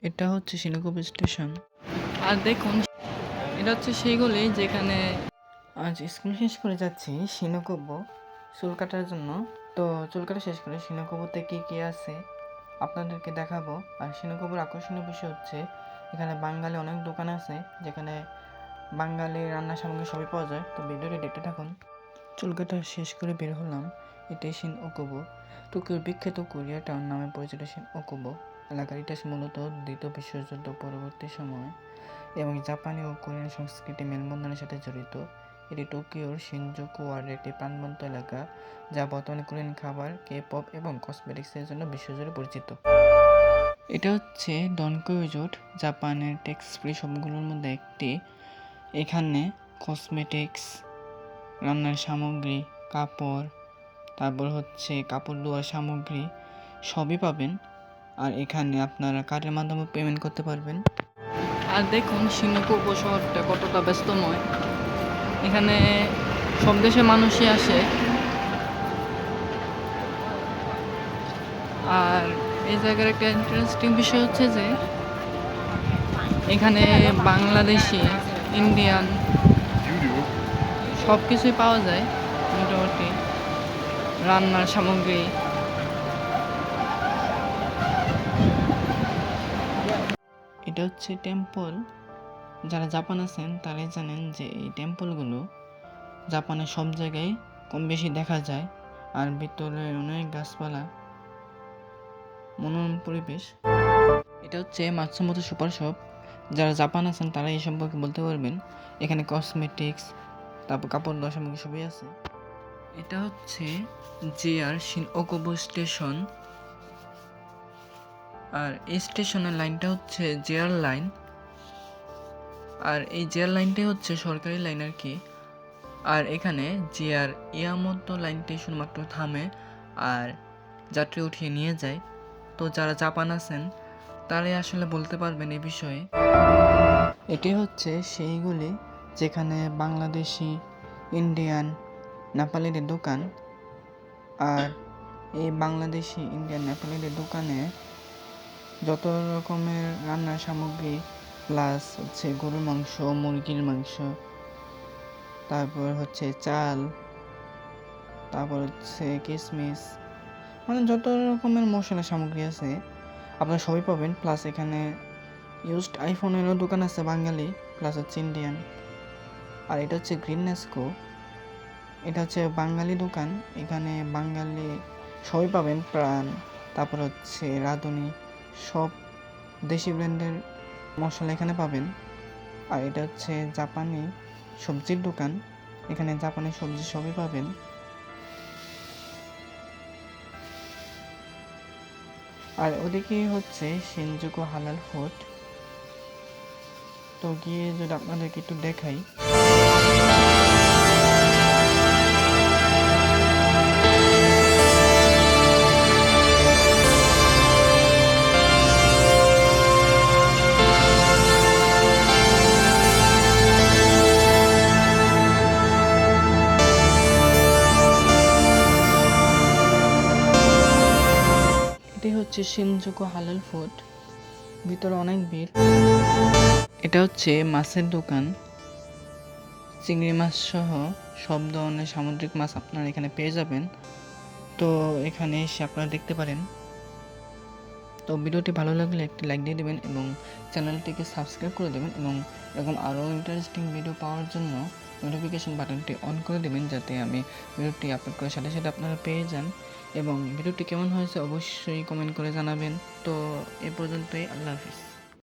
এটা হচ্ছে শিনুকুবু স্টেশন। আর দেখুন, এটা হচ্ছে সেইগুলি যেখানে আজ স্কুল শেষ করে যাচ্ছি শিনুকুবু চুল কাটার জন্য। তো চুল কাটা শেষ করে শিনুকুবুতে কী কী আছে আপনাদেরকে দেখাবো। আর শিনুকুবুর আকর্ষণীয় বিষয় হচ্ছে এখানে বাঙালি অনেক দোকান আছে যেখানে বাঙালি রান্নার সামগ্রী সবই পাওয়া যায়। তো ভিডিওটি দেখতে থাকুন। চুল কাটা শেষ করে বের হলাম। এটাই শিনওকুবো, টোকিওর বিখ্যাত কোরিয়া টাউন নামে পরিচিত শিনওকুবো এলাকার ইতিহাস মূলত দ্বিতীয় বিশ্বযুদ্ধ পরবর্তী সময় এবং জাপানি ও কোরিয়ান সংস্কৃতি মেলবন্ধনের সাথে জড়িত। এটি টোকিওর শিনজুকু ওয়ার্ডের একটি প্রাণবন্ত এলাকা যা বর্তমানে কোরিয়ান খাবার, কে পপ এবং কসমেটিক্সের জন্য বিশ্বজুড়ে পরিচিত। এটা হচ্ছে ডনকিউ রিজোর্ট, জাপানের ট্যাক্স ফ্রি শপগুলোর মধ্যে একটি। এখানে কসমেটিক্স, রান্নার সামগ্রী, কাপড়, তারপর হচ্ছে কাপড় ধোয়ার সামগ্রী সবই পাবেন। আর এখানে আপনারা কার্ডের মাধ্যমে পেমেন্ট করতে পারবেন। আর দেখুন শিনুকুবো শহরটা কতটা ব্যস্তময়। এখানে সব দেশের মানুষই আসে। আর এই জায়গার একটা ইন্টারেস্টিং বিষয় হচ্ছে যে এখানে বাংলাদেশি, ইন্ডিয়ান সব কিছুই পাওয়া যায় মোটামুটি, রান্নার সামগ্রী। এটা হচ্ছে টেম্পল। যারা জাপান আছেন তারাই জানেন যে এই টেম্পলগুলো জাপানের সব জায়গায় কম বেশি দেখা যায়। আর ভিতরে অনেক গাছপালা, মনোরম পরিবেশ। এটা হচ্ছে মাতসুমোতো সুপার শপ। যারা জাপান আছেন তারা এই সম্পর্কে বলতে পারবেন। এখানে কসমেটিক্স, তারপর কাপড় ধোয়া সামগ্রী সবই আছে। এটা হচ্ছে জেআর শিনওকুবো স্টেশন। আর এই স্টেশনের লাইনটা হচ্ছে জেআর লাইন। আর এই জেআর লাইনটাই হচ্ছে সরকারি লাইন আর কি। আর এখানে জেআর ইয়ামাতো লাইনটি শুধুমাত্র থামে আর যাত্রী উঠিয়ে নিয়ে যায়। তো যারা জাপান আছেন তারাই আসলে বলতে পারবেন এই বিষয়ে। এটি হচ্ছে সেইগুলি যেখানে বাংলাদেশি, ইন্ডিয়ান, নেপালিদের দোকান। আর এই বাংলাদেশি, ইন্ডিয়ান, নেপালিদের দোকানে যত রকমের রান্নার সামগ্রী প্লাস হচ্ছে গরুর মাংস, মুরগির মাংস, তারপর হচ্ছে চাল, তারপর হচ্ছে কিশমিশ, মানে যত রকমের মশলা সামগ্রী আছে আপনারা সবই পাবেন। প্লাস এখানে ইউজড আইফোনেরও দোকান আছে বাঙালি, প্লাস হচ্ছে ইন্ডিয়ান। আর এটা হচ্ছে গ্রিন নেস্কো, এটা হচ্ছে বাঙালি দোকান। এখানে বাঙালি সবই পাবেন, প্রাণ, তারপর হচ্ছে রাঁধুনি, সব দেশি ব্র্যান্ডের মশলা এখানে পাবেন। আর এটা হচ্ছে জাপানি সবজির দোকান, এখানে জাপানি সবজি সবই পাবেন। আর ওদিকে হচ্ছে শিনজুকু হালাল ফুড। তো গিয়ে যদি আপনাদেরকে একটু দেখাই। এটি হচ্ছে শিনজুকু হালাল ফুড, ভিতরে অনেক ভিড়। এটা হচ্ছে মাছের দোকান, চিংড়ি মাছ সহ সব ধরনের সামুদ্রিক মাছ আপনারা এখানে পেয়ে যাবেন। তো এখানে এসে আপনারা দেখতে পারেন। তো ভিডিওটি ভালো লাগলে একটি লাইক দিয়ে দেবেন এবং চ্যানেলটিকে সাবস্ক্রাইব করে দেবেন এবং এরকম আরও ইন্টারেস্টিং ভিডিও পাওয়ার জন্য নোটিফিকেশন বাটনটি অন করে দেবেন যাতে আমি ভিডিওটি আপলোড করার সাথে সাথে আপনারা পেয়ে যান। এবং ভিডিওটি কেমন হয়েছে অবশ্যই কমেন্ট করে জানাবেন। তো এ পর্যন্তই, আল্লাহ হাফিজ।